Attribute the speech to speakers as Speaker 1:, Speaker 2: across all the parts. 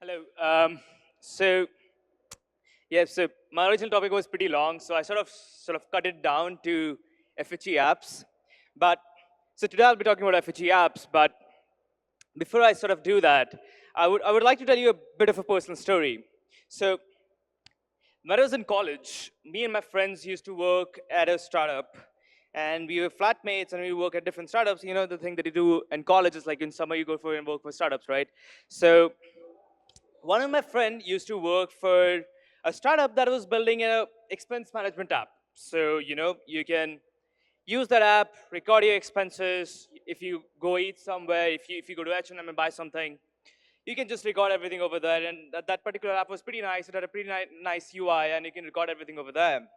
Speaker 1: Hello. So yeah, so my original topic was pretty long, so I sort of cut it down to FHE apps. But so today I'll be talking about FHE apps. But before I sort of do that, I would like to tell you a bit of a personal story. So when I was in college, me and my friends used to work at a startup, and we were flatmates, and we work at different startups. You know, the thing that you do in college is like in summer you go for and work for startups, right? So one of my friend used to work for a startup that was building a expense management app. So, you know, you can use that app, record your expenses. If you go eat somewhere, if you go to H&M and buy something, you can just record everything over there. And that particular app was pretty nice. It had a pretty nice UI, and you can record everything over there.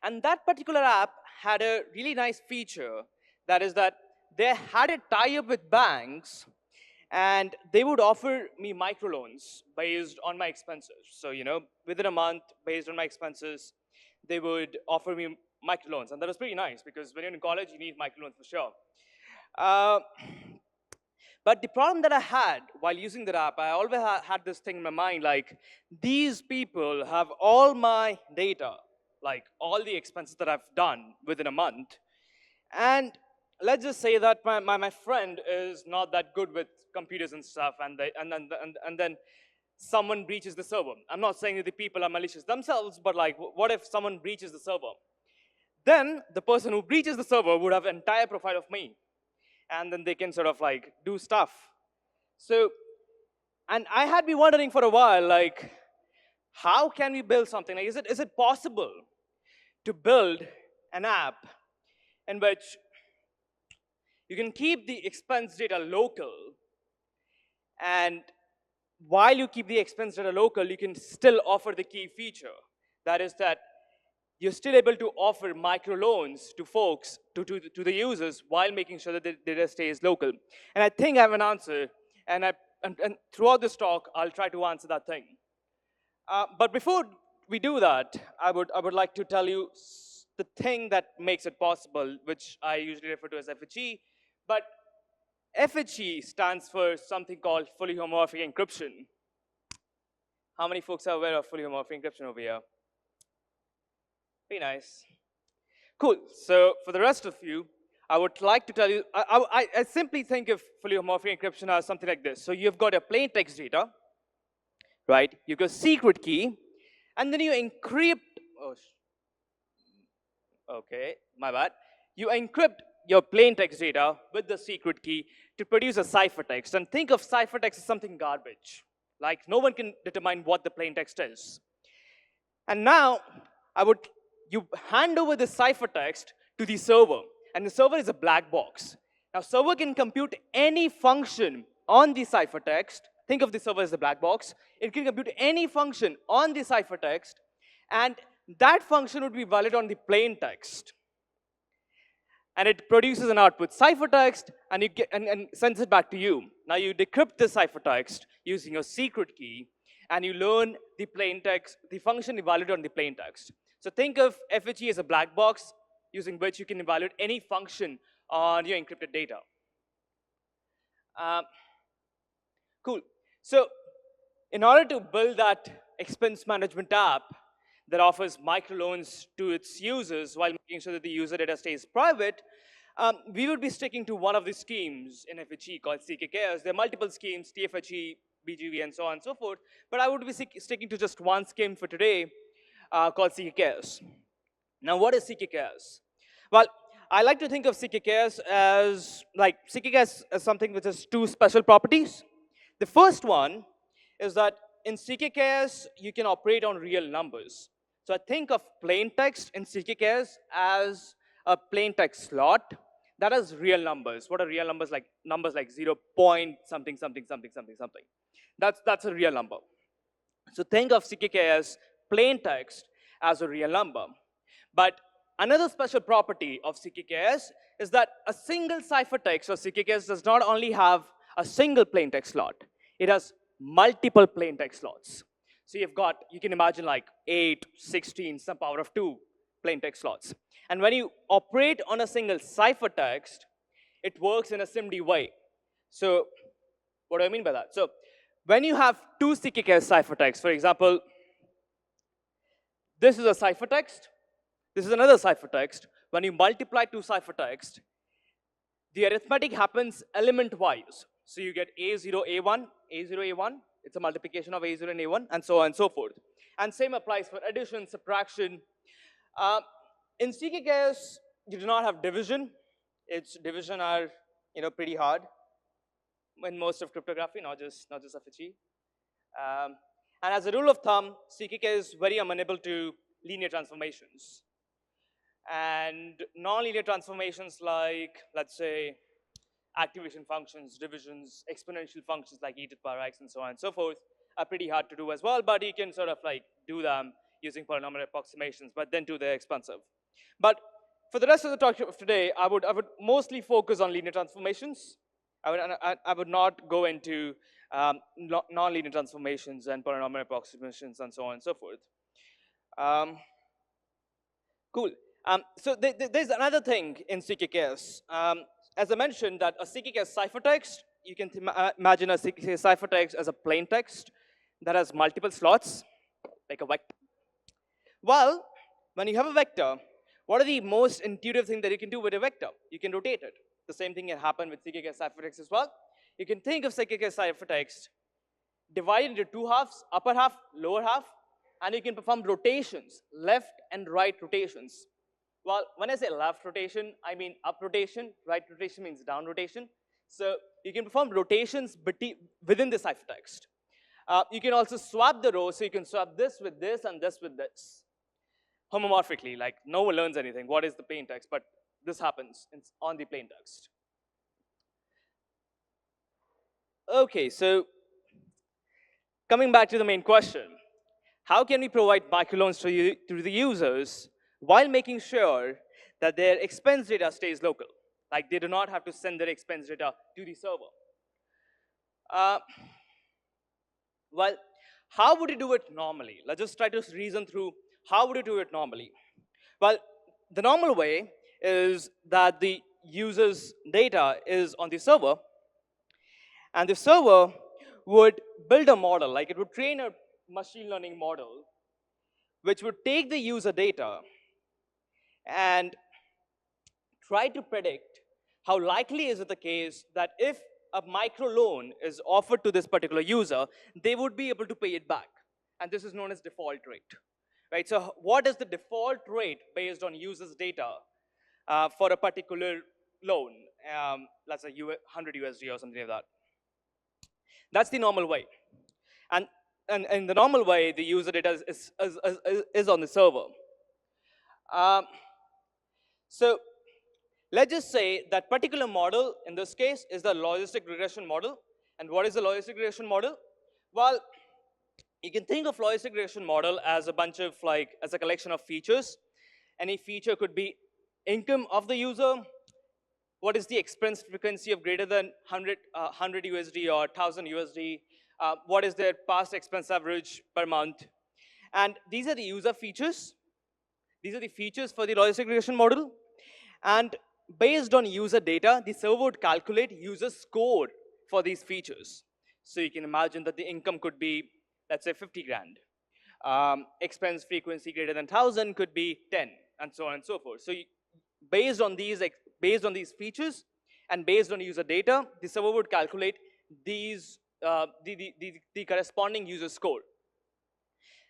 Speaker 1: And that particular app had a really nice feature. That is that they had a tie-up with banks, and they would offer me microloans based on my expenses. So, you know, within a month, based on my expenses, they would offer me microloans. And that was pretty nice, because when you're in college, you need microloans for sure. Uh, but the problem that I had while using that app, I always had this thing in my mind, like, these people have all my data, like all the expenses that I've done within a month. And let's just say that my friend is not that good with computers and stuff, and then someone breaches the server. I'm not saying that the people are malicious themselves, but like, what if someone breaches the server? Then the person who breaches the server would have an entire profile of me, and then they can sort of like do stuff. So, and I had been wondering for a while, like, how can we build something? Like, is it possible to build an app in which you can keep the expense data local, and while you keep the expense data local, you can still offer the key feature. That is that you're still able to offer microloans to folks, to the users, while making sure that the data stays local. And I think I have an answer, and throughout this talk, I'll try to answer that thing. But before we do that, I would like to tell you the thing that makes it possible, which I usually refer to as FHE. But FHE stands for something called fully homomorphic encryption. How many folks are aware of fully homomorphic encryption over here? Very nice. Cool. So for the rest of you, I would like to tell you, I simply think of fully homomorphic encryption as something like this. So you've got a plain text data, right? You've got secret key, and then you encrypt, okay, my bad. You encrypt your plain text data with the secret key to produce a ciphertext. And think of ciphertext as something garbage. Like, no one can determine what the plain text is. And now, you hand over the ciphertext to the server. And the server is a black box. Now, server can compute any function on the ciphertext. Think of the server as a black box. It can compute any function on the ciphertext, and that function would be valid on the plain text. And it produces an output ciphertext, and and sends it back to you. Now you decrypt the ciphertext using your secret key, and you learn the plain text, the function evaluated on the plain text. So think of FHE as a black box using which you can evaluate any function on your encrypted data. Cool. So in order to build that expense management app that offers microloans to its users while making sure that the user data stays private, we would be sticking to one of the schemes in FHE called CKKS. There are multiple schemes, TFHE, BGV, and so on and so forth. But I would be sticking to just one scheme for today called CKKS. Now, what is CKKS? Well, I like to think of CKKS as, something which has two special properties. The first one is that in CKKS, you can operate on real numbers. So I think of plain text in CKKS as a plain text slot that has real numbers. What are real numbers? Like numbers like 0 point something, something, something, something, something. That's a real number. So think of CKKS plain text as a real number. But another special property of CKKS is that a single ciphertext or CKKS does not only have a single plain text slot, it has multiple plain text slots. So you can imagine like 8, 16, some power of 2 plain text slots. And when you operate on a single ciphertext, it works in a SIMD way. So what do I mean by that? So when you have two CKK ciphertexts, for example, this is a ciphertext, this is another ciphertext. When you multiply two ciphertexts, the arithmetic happens element-wise. So you get A0, A1, A0, A1. It's a multiplication of A0 and A1, and so on and so forth. And same applies for addition, subtraction. In CKKs, you do not have division. Its division are pretty hard in most of cryptography, not just FHE. And as a rule of thumb, CKK is very amenable to linear transformations. And nonlinear transformations like, let's say, activation functions, divisions, exponential functions like ETHTaipei and so on and so forth are pretty hard to do as well, but you can sort of like do them using polynomial approximations, but then too they're expensive. But for the rest of the talk of today, I would mostly focus on linear transformations. I would not go into nonlinear transformations and polynomial approximations and so on and so forth. Cool. So there's another thing in CKKs. As I mentioned, that a CKK ciphertext, you can imagine a CKK ciphertext as a plain text that has multiple slots, like a vector. Well, when you have a vector, what are the most intuitive thing that you can do with a vector? You can rotate it. The same thing can happen with CKK ciphertext as well. You can think of CKK ciphertext divided into two halves, upper half, lower half, and you can perform rotations, left and right rotations. Well, when I say left rotation, I mean up rotation. Right rotation means down rotation. So you can perform rotations within the ciphertext. You can also swap the rows, so you can swap this with this and this with this. Homomorphically, like no one learns anything. What is the plain text? But this happens on the plain text. Okay, so coming back to the main question, how can we provide microloans to the users while making sure that their expense data stays local? Like they do not have to send their expense data to the server. Well, how would you do it normally? Let's just try to reason through how would you do it normally. Well, the normal way is that the user's data is on the server, and the server would build a model, like it would train a machine learning model, which would take the user data and try to predict how likely is it the case that if a microloan is offered to this particular user, they would be able to pay it back. And this is known as default rate. Right? So what is the default rate based on users' data for a particular loan? Let's say 100 USD or something like that. That's the normal way. And in the normal way, the user data is on the server. So let's just say that particular model, in this case, is the logistic regression model. And what is the logistic regression model? Well, you can think of logistic regression model as a bunch of as a collection of features. Any feature could be income of the user. What is the expense frequency of greater than 100 USD or 1000 USD? What is their past expense average per month? And these are the user features. These are the features for the logistic regression model. And based on user data, the server would calculate user score for these features. So you can imagine that the income could be, let's say, 50 grand. Expense frequency greater than 1000 could be 10, and so on and so forth. So based on these features and based on user data, the server would calculate these the corresponding user score.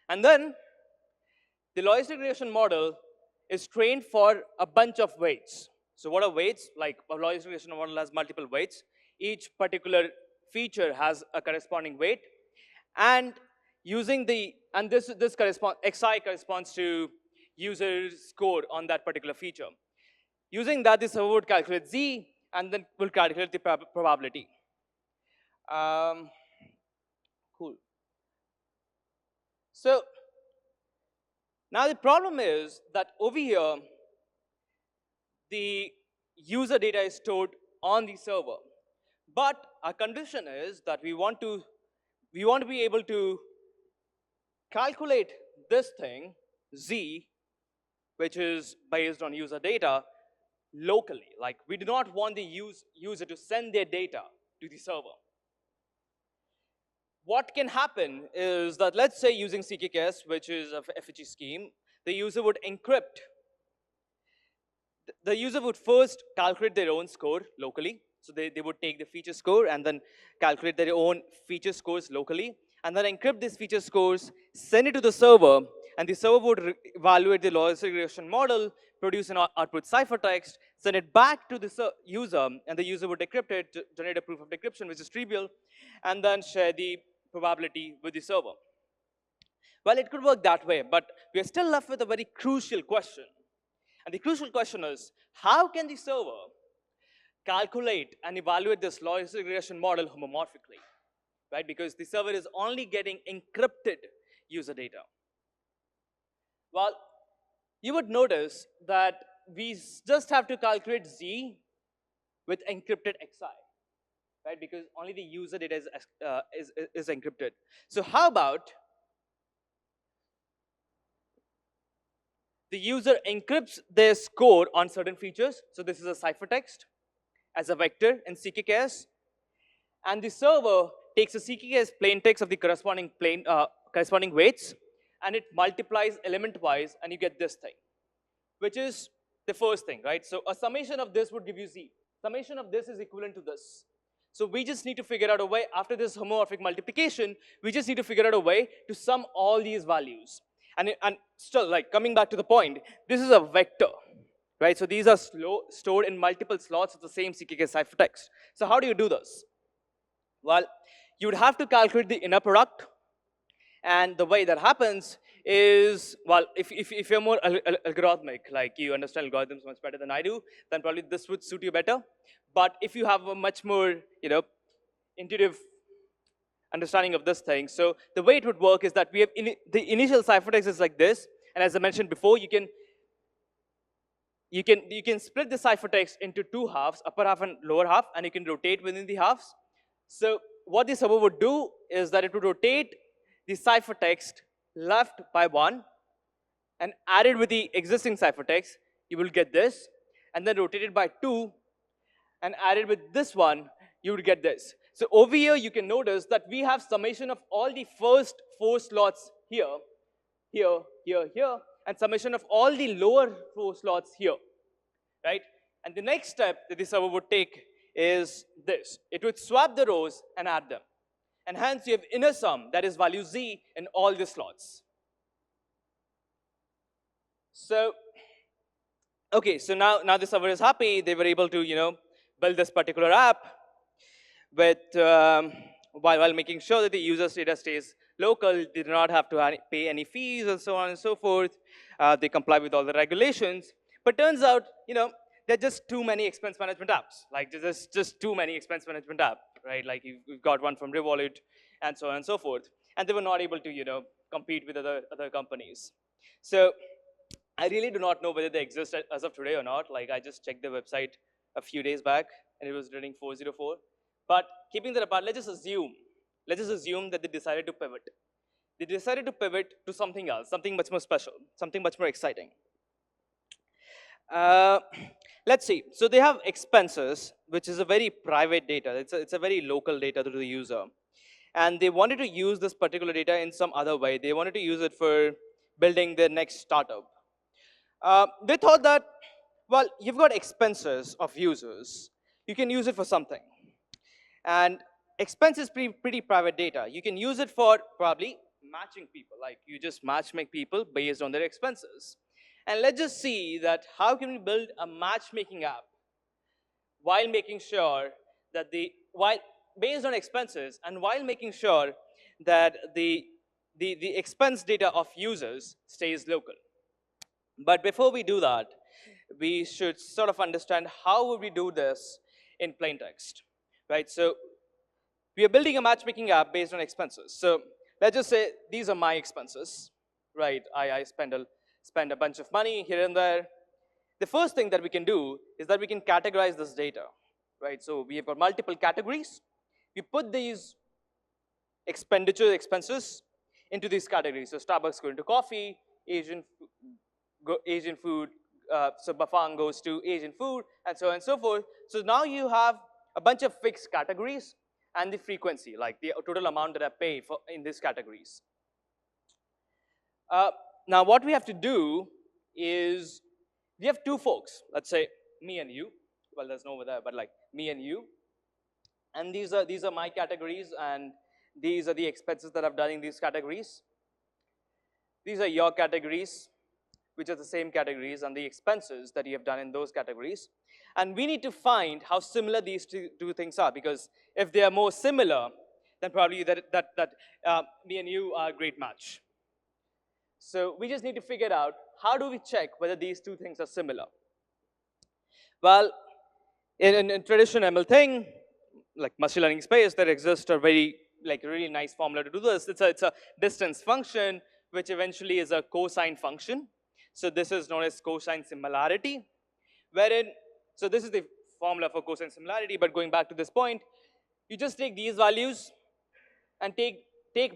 Speaker 1: And then the logistic regression model is trained for a bunch of weights. So what are weights? Like a logistic regression model has multiple weights. Each particular feature has a corresponding weight. And using this corresponds, xi corresponds to user score on that particular feature. Using that, the server would calculate z, and then will calculate the probability. Cool. So now the problem is that over here, the user data is stored on the server. But our condition is that we want to be able to calculate this thing, z, which is based on user data, locally. Like we do not want the user to send their data to the server. what can happen is that, let's say using CKKS, which is a FHE scheme, the user would encrypt. The user would first calculate their own score locally. So they would take the feature score and then calculate their own feature scores locally, and then encrypt these feature scores, send it to the server, and the server would evaluate the logistic regression model, produce an output ciphertext, send it back to the user, and the user would decrypt it, generate a proof of decryption, which is trivial, and then share the probability with the server. Well, it could work that way, but we are still left with a very crucial question. And the crucial question is, how can the server calculate and evaluate this logistic regression model homomorphically, right? Because the server is only getting encrypted user data. Well, you would notice that we just have to calculate Z with encrypted XI, right? Because only the user data is encrypted. So how about the user encrypts their score on certain features? So this is a ciphertext as a vector in CKKS, and the server takes a CKKS plaintext of the corresponding weights, and it multiplies element-wise, and you get this thing, which is the first thing, right? So a summation of this would give you Z. Summation of this is equivalent to this. So we just need to figure out a way, after this homomorphic multiplication, we just need to figure out a way to sum all these values. And still, like, coming back to the point, this is a vector, right? So these are stored in multiple slots of the same CKK ciphertext. So how do you do this? Well, you would have to calculate the inner product, and the way that happens is, well, if you're more algorithmic, like you understand algorithms much better than I do, then probably this would suit you better. But if you have a much more, intuitive understanding of this thing, so the way it would work is that we have the initial ciphertext is like this, and as I mentioned before, you can split the ciphertext into two halves, upper half and lower half, and you can rotate within the halves. So what the server would do is that it would rotate the ciphertext left by 1 and added with the existing ciphertext, you will get this, and then rotated by 2 and added with this one, you would get this. So over here, you can notice that we have summation of all the first 4 slots here, here, here, here, and summation of all the lower 4 slots here, right? And the next step that the server would take is this. It would swap the rows and add them. And hence, you have inner sum, that is value Z, in all the slots. So, okay, so now the server is happy. They were able to, build this particular app with, while making sure that the user's data stays local. They do not have to pay any fees and so on and so forth. They comply with all the regulations. But turns out, there are just too many expense management apps. Like, there's just too many expense management apps, right? Like, you've got one from Revolut and so on and so forth. And they were not able to, compete with other companies. So I really do not know whether they exist as of today or not. Like, I just checked their website a few days back, and it was running 404. But keeping that apart, let's just assume that they decided to pivot. They decided to pivot to something else, something much more special, something much more exciting. Let's see. So they have expenses, which is a very private data. It's a very local data to the user. And they wanted to use this particular data in some other way. They wanted to use it for building their next startup. They thought that, well, you've got expenses of users. You can use it for something. And expense is pretty private data. You can use it for probably matching people. Like, you just make people based on their expenses. And let's just see that how can we build a matchmaking app while making sure that based on expenses, and while making sure that the expense data of users stays local. But before we do that, we should sort of understand how would we do this in plain text, right? So we are building a matchmaking app based on expenses. So let's just say these are my expenses, right? I spend a bunch of money here and there. The first thing that we can do is that we can categorize this data, right? So we have got multiple categories. We put these expenses into these categories. So Starbucks going to coffee, Asian food, so Bafang goes to Asian food, and so on and so forth. So now you have a bunch of fixed categories, and the frequency, like the total amount that I pay for in these categories. Now what we have to do is, we have two folks, let's say me and you. Well, there's no over there, but like me and you. And these are my categories, and these are the expenses that I've done in these categories. These are your categories, which are the same categories, and the expenses that you have done in those categories. And we need to find how similar these two things are, because if they are more similar, then probably me and you are a great match. So we just need to figure out, how do we check whether these two things are similar? Well, in traditional ML thing, like machine learning space, there exists a very really nice formula to do this. It's a distance function, which eventually is a cosine function. So this is known as cosine similarity, wherein, so this is the formula for cosine similarity, but going back to this point, you just take these values and take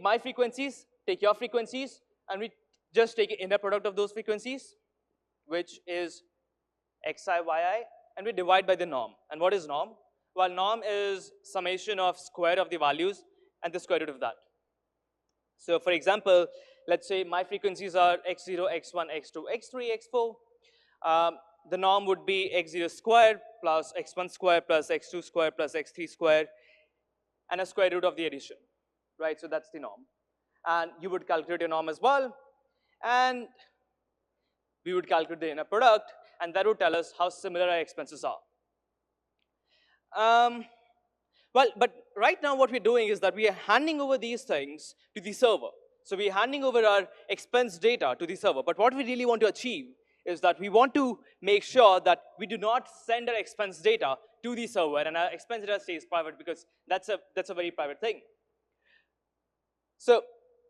Speaker 1: my frequencies, take your frequencies, and we just take an inner product of those frequencies, which is xi, yi, and we divide by the norm. And what is norm? Well, norm is summation of square of the values and the square root of that. So for example, let's say my frequencies are x0, x1, x2, x3, x4. The norm would be x0 squared plus x1 squared plus x2 squared plus x3 squared, and a square root of the addition, right? So that's the norm. And you would calculate your norm as well, and we would calculate the inner product, and that would tell us how similar our expenses are. Well, but right now what we're doing is that we are handing over these things to the server. So we're handing over our expense data to the server. But what we really want to achieve is that we want to make sure that we do not send our expense data to the server, and our expense data stays private, because that's a very private thing. So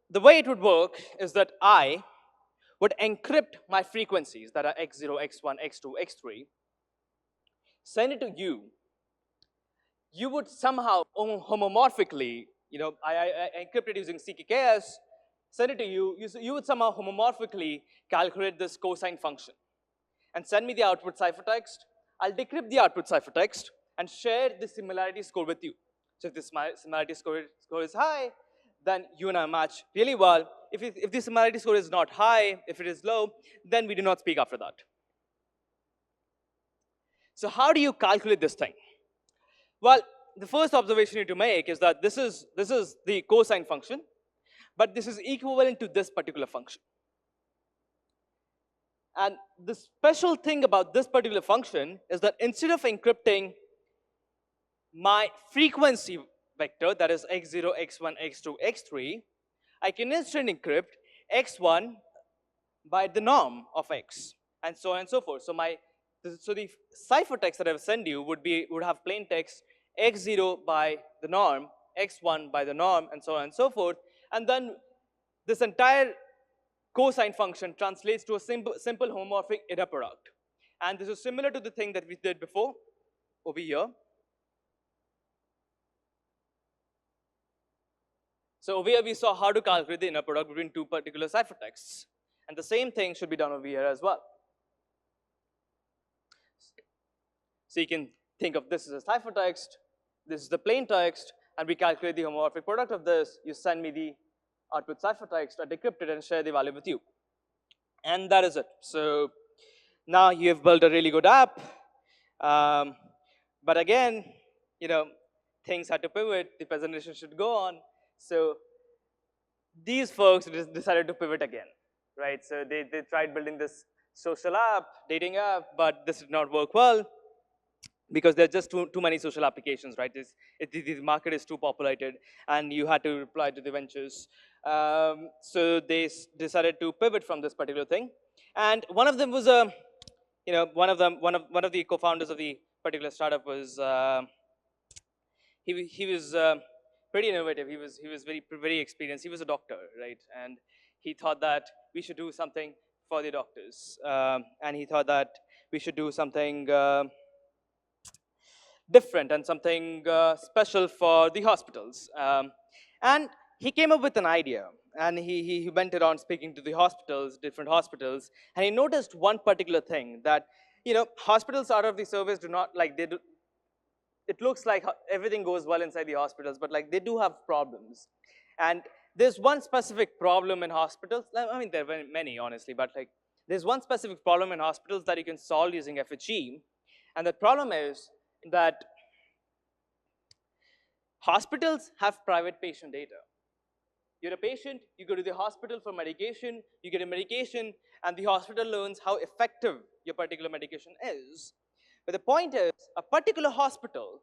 Speaker 1: the way it would work is that I would encrypt my frequencies that are x0, x1, x2, x3, send it to you. You would somehow homomorphically, I encrypt it using CKKS, send it to you. You would somehow homomorphically calculate this cosine function and send me the output ciphertext. I'll decrypt the output ciphertext and share the similarity score with you. So if the similarity score is high, then you and I match really well. If the similarity score is not high, if it is low, then we do not speak after that. So how do you calculate this thing? Well, the first observation you need to make is that this is the cosine function, but this is equivalent to this particular function. And the special thing about this particular function is that instead of encrypting my frequency vector, that is x0, x1, x2, x3, I can instead encrypt x1 by the norm of x, and so on and so forth. So the ciphertext that I will send you would have plain text x0 by the norm, x1 by the norm, and so on and so forth. And then this entire cosine function translates to a simple homomorphic inner product. And this is similar to the thing that we did before over here. So over here we saw how to calculate the inner product between two particular ciphertexts. And the same thing should be done over here as well. So you can think of this as a ciphertext, this is the plain text, and we calculate the homomorphic product of this. You send me the output ciphertext, I decrypt it and share the value with you. And that is it. So now you have built a really good app. But again, things had to pivot, the presentation should go on. So these folks decided to pivot again, right? So they tried building this social app, dating app, but this did not work well, because there are just too many social applications, right? The market is too populated, and you had to reply to the ventures. So they decided to pivot from this particular thing. And one of them was one of the co-founders of the particular startup was he was pretty innovative. He was very experienced. He was a doctor, right? And he thought that we should do something for the doctors, and he thought that we should do something different and something special for the hospitals. And he came up with an idea, and he went around speaking to the hospitals, different hospitals, and he noticed one particular thing, that hospitals out of the service do not it looks like everything goes well inside the hospitals, but like they do have problems. And there's one specific problem in hospitals. I mean, there are many, honestly, but like there's one specific problem in hospitals that you can solve using FHE. And the problem is that hospitals have private patient data. You're a patient, you go to the hospital for medication, you get a medication, and the hospital learns how effective your particular medication is. But the point is, a particular hospital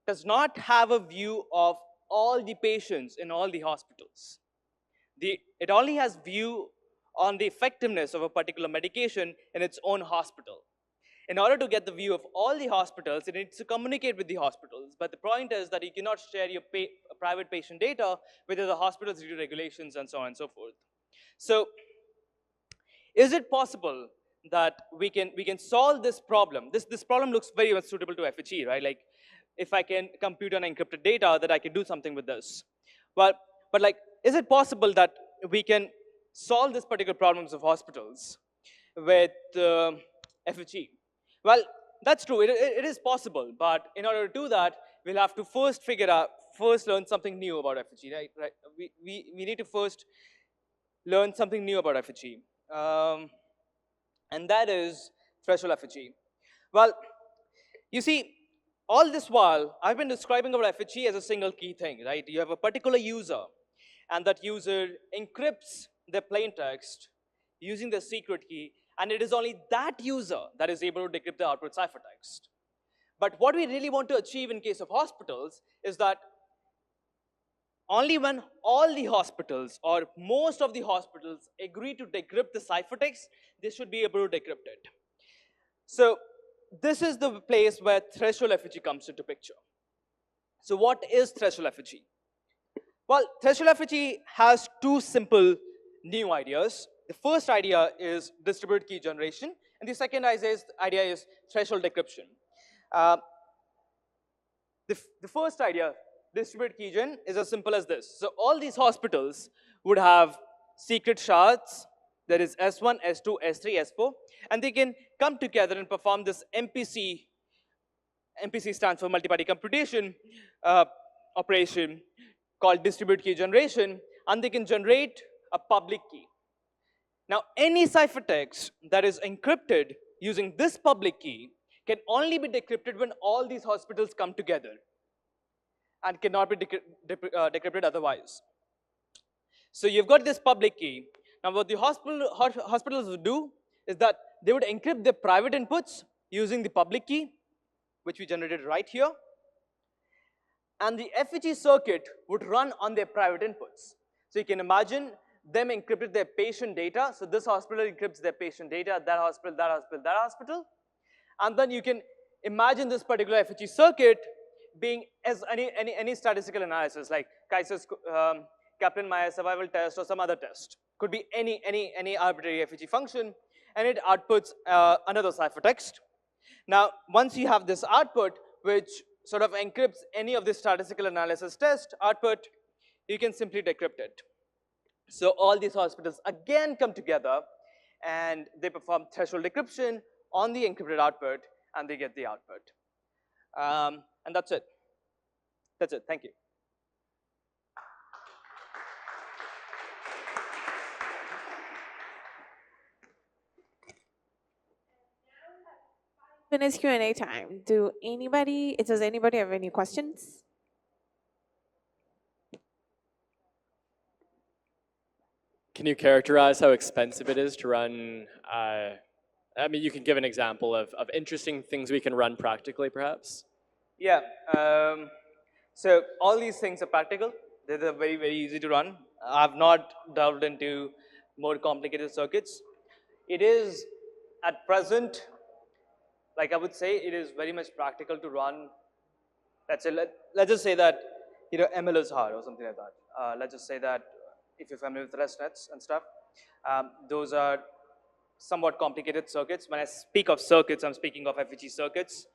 Speaker 1: does not have a view of all the patients in all the hospitals. It only has view on the effectiveness of a particular medication in its own hospital. In order to get the view of all the hospitals, it needs to communicate with the hospitals. But the point is that you cannot share your private patient data with the hospitals due to regulations and so on and so forth. So is it possible that we can solve this problem? This problem looks very much suitable to FHE, right? Like if I can compute unencrypted data, that I can do something with this. But like, is it possible that we can solve this particular problems of hospitals with FHE? Well, that's true. It is possible, but in order to do that, we'll have to first learn something new about FHE, right? We need to first learn something new about FHE, and that is threshold FHE. Well, you see, all this while, I've been describing about FHE as a single key thing, right? You have a particular user, and that user encrypts the plain text using the secret key, and it is only that user that is able to decrypt the output ciphertext. But what we really want to achieve in case of hospitals is that only when all the hospitals or most of the hospitals agree to decrypt the ciphertext, they should be able to decrypt it. So this is the place where threshold FHE comes into picture. So what is threshold FHE? Well, threshold FHE has two simple new ideas. The first idea is distributed key generation, and the second idea is threshold decryption. The first idea, distributed key gen, is as simple as this. So all these hospitals would have secret shards. There is S1, S2, S3, S4, and they can come together and perform this MPC. MPC stands for multi-party computation operation called distributed key generation, and they can generate a public key. Now, any ciphertext that is encrypted using this public key can only be decrypted when all these hospitals come together and cannot be decrypted otherwise. So you've got this public key. Now, what the hospitals would do is that they would encrypt their private inputs using the public key, which we generated right here. And the FHE circuit would run on their private inputs. So you can imagine them encrypted their patient data. So this hospital encrypts their patient data, that hospital, that hospital, that hospital. And then you can imagine this particular FHE circuit being as any statistical analysis, like Kaiser's Kaplan-Meier survival test or some other test. Could be any arbitrary FHE function, and it outputs another ciphertext. Now, once you have this output, which sort of encrypts any of the statistical analysis test output, you can simply decrypt it. So all these hospitals again come together, and they perform threshold decryption on the encrypted output, and they get the output. And that's it. That's it. Thank you.
Speaker 2: Minutes Q&A time. Does anybody have any questions?
Speaker 3: Can you characterize how expensive it is to run? I mean, you can give an example of interesting things we can run practically, perhaps.
Speaker 1: Yeah. So all these things are practical. They're very, very easy to run. I've not delved into more complicated circuits. It is, at present, like I would say, it is very much practical to run. Let's just say that ML is hard or something like that. Let's just say that if you're familiar with REST-nets and stuff, those are somewhat complicated circuits. When I speak of circuits, I'm speaking of FHE circuits.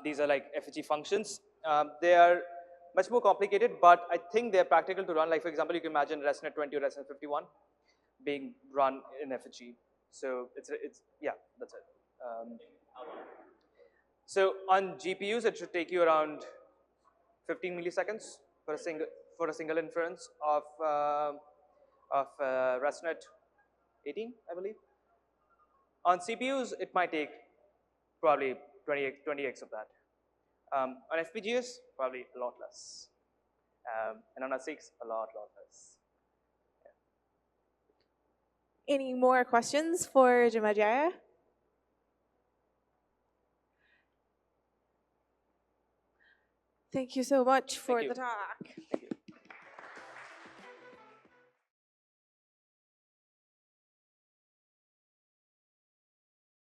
Speaker 1: These are like FHE functions. They are much more complicated, but I think they're practical to run. Like, for example, you can imagine RESTnet 20 or RESTnet 51 being run in FHE. So it's yeah, that's it. So on GPUs, it should take you around 15 milliseconds for a single inference of ResNet 18, I believe. On CPUs, it might take probably 20x of that. On FPGAs, probably a lot less. And on ASICs, a lot less.
Speaker 2: Any more questions for Janmajaya? Thank you so much for
Speaker 1: you.
Speaker 2: the talk.
Speaker 1: Thank you.